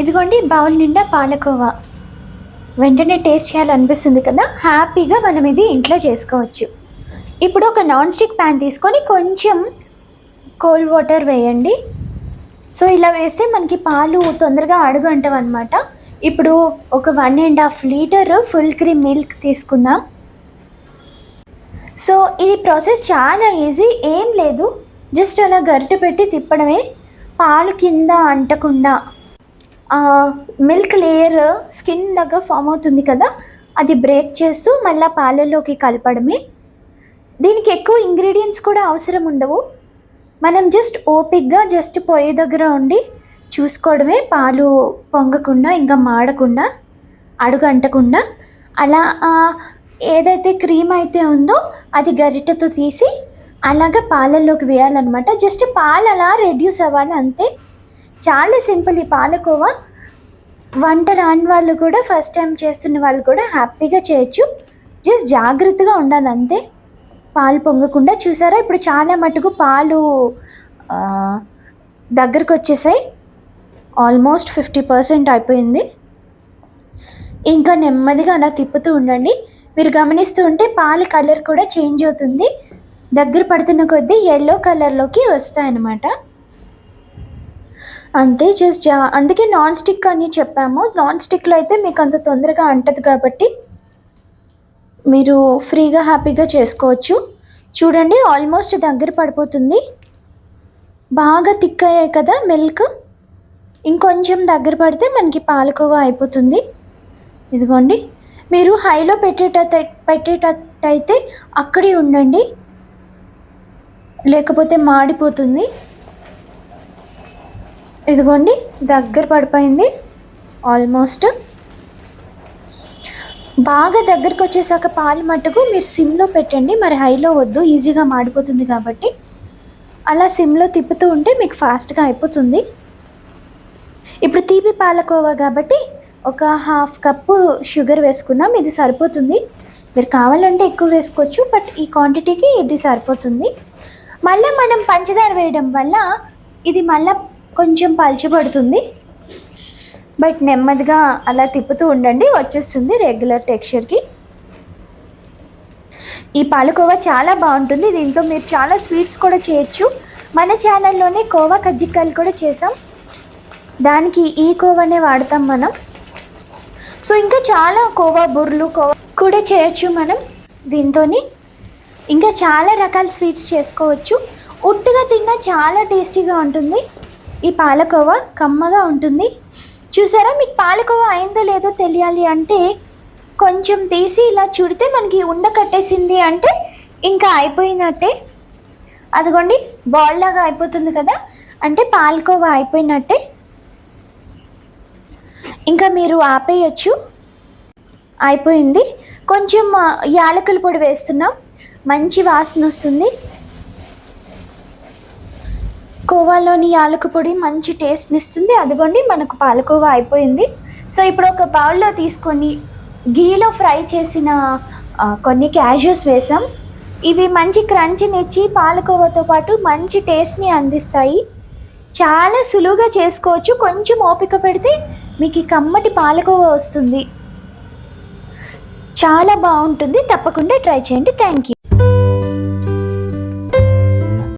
ఇదిగోండి బౌల్ నిండా పాలకోవా. వెంటనే టేస్ట్ చేయాలనిపిస్తుంది కదా, హ్యాపీగా మనం ఇది ఇంట్లో చేసుకోవచ్చు. ఇప్పుడు ఒక నాన్ స్టిక్ ప్యాన్ తీసుకొని కొంచెం కోల్డ్ వాటర్ వేయండి. సో ఇలా వేస్తే మనకి పాలు తొందరగా అడుగంటవన్నమాట. ఇప్పుడు ఒక 1.5 లీటర్ ఫుల్ క్రీమ్ మిల్క్ తీసుకున్నాం. సో ఇది ప్రాసెస్ చాలా ఈజీ, ఏం లేదు, జస్ట్ అలా గరిటె పెట్టి తిప్పడమే. పాలు కింద అంటకుండా మిల్క్ లేయర్ స్కిన్ లాగా ఫామ్ అవుతుంది కదా, అది బ్రేక్ చేస్తూ మళ్ళీ పాలల్లోకి కలపడమే. దీనికి ఎక్కువ ఇంగ్రీడియంట్స్ కూడా అవసరం ఉండవు. మనం జస్ట్ ఓపిక్గా జస్ట్ పొయ్యి దగ్గర ఉండి చూసుకోవడమే, పాలు పొంగకుండా ఇంకా మాడకుండా అడుగంటకుండా. అలా ఏదైతే క్రీమ్ అయితే ఉందో అది గరిటెతో తీసి అలాగ పాలల్లోకి వేయాలన్నమాట. జస్ట్ పాలు అలా రెడ్యూస్ అవ్వాలి అంతే. చాలా సింపుల్ ఈ పాలకోవా. వంట రాని వాళ్ళు కూడా, ఫస్ట్ టైం చేస్తున్న వాళ్ళు కూడా హ్యాపీగా చేయొచ్చు. జస్ట్ జాగ్రత్తగా ఉండాలి అంతే, పాలు పొంగకుండా. చూసారా, ఇప్పుడు చాలా మటుకు పాలు దగ్గరకు వచ్చేసాయి. ఆల్మోస్ట్ 50% అయిపోయింది. ఇంకా నెమ్మదిగా అలా తిప్పుతూ ఉండండి. మీరు గమనిస్తూ ఉంటే పాల కలర్ కూడా చేంజ్ అవుతుంది. దగ్గర పడుతున్న కొద్దీ ఎల్లో కలర్లోకి వస్తాయన్నమాట. అంతే, జస్ట్ అందుకే నాన్ స్టిక్ అని చెప్పాము. నాన్ స్టిక్లో అయితే మీకు అంత తొందరగా అంటదు కాబట్టి మీరు ఫ్రీగా హ్యాపీగా చేసుకోవచ్చు. చూడండి, ఆల్మోస్ట్ దగ్గర పడిపోతుంది. బాగా థిక్ అయ్యాయి కదా మిల్క్. ఇంకొంచెం దగ్గర పడితే మనకి పాలకోవా అయిపోతుంది. ఇదిగోండి, మీరు హైలో పెట్టేటట్టయితే అక్కడే ఉండండి, లేకపోతే మాడిపోతుంది. ఇదిగోండి, దగ్గర పడిపోయింది ఆల్మోస్ట్. బాగా దగ్గరకు వచ్చేసాక పాలు మట్టుకు మీరు సిమ్లో పెట్టండి, మరి హైలో వద్దు, ఈజీగా మాడిపోతుంది కాబట్టి. అలా సిమ్లో తిప్పుతూ ఉంటే మీకు ఫాస్ట్గా అయిపోతుంది. ఇప్పుడు తీపి పాలకోవా కాబట్టి ఒక 1/2 కప్పు షుగర్ వేసుకున్నాం. ఇది సరిపోతుంది, మీరు కావాలంటే ఎక్కువ వేసుకోవచ్చు, బట్ ఈ క్వాంటిటీకి ఇది సరిపోతుంది. మళ్ళీ మనం పంచదార వేయడం వల్ల ఇది మళ్ళీ కొంచెం పలచబడుతుంది. బట్ నెమ్మదిగా అలా తిప్పుతూ ఉండండి, వచ్చేస్తుంది రెగ్యులర్ టెక్స్చర్కి. ఈ పాలకోవా చాలా బాగుంటుంది. దీంతో మీరు చాలా స్వీట్స్ కూడా చేయొచ్చు. మన ఛానల్లోనే కోవా కజ్జికాయలు కూడా చేసాం, దానికి ఈ కోవానే వాడతాం మనం. సో ఇంకా చాలా కోవా బుర్లు కోవా కూడా చేయొచ్చు మనం దీంతో. ఇంకా చాలా రకాల స్వీట్స్ చేసుకోవచ్చు. ఉట్టుగా తిన్నా చాలా టేస్టీగా ఉంటుంది. ఈ పాలకోవా కమ్మగా ఉంటుంది. చూసారా, మీకు పాలకోవా అయిందో లేదో తెలియాలి అంటే కొంచెం తీసి ఇలా చుడితే మనకి ఉండ కట్టేసింది అంటే ఇంకా అయిపోయినట్టే. అదిగోండి, బాల్ లాగా అయిపోతుంది కదా, అంటే పాలకోవా అయిపోయినట్టే. ఇంకా మీరు ఆపేయచ్చు, అయిపోయింది. కొంచెం యాలకుల పొడి వేస్తున్నాం, మంచి వాసన వస్తుంది. కోవాలోని యాలక పొడి మంచి టేస్ట్ని ఇస్తుంది. అదిగోండి, మనకు పాలకోవా అయిపోయింది. సో ఇప్పుడు ఒక బౌల్లో తీసుకొని గీలో ఫ్రై చేసిన కొన్ని క్యాష్యూస్ వేసాం. ఇవి మంచి క్రంచిని ఇచ్చి పాలకోవాతో పాటు మంచి టేస్ట్ని అందిస్తాయి. చాలా సులువుగా చేసుకోవచ్చు, కొంచెం ఓపిక పెడితే మీకు ఈ కమ్మటి పాలకోవా వస్తుంది. చాలా బాగుంటుంది, తప్పకుండా ట్రై చేయండి. Thank you.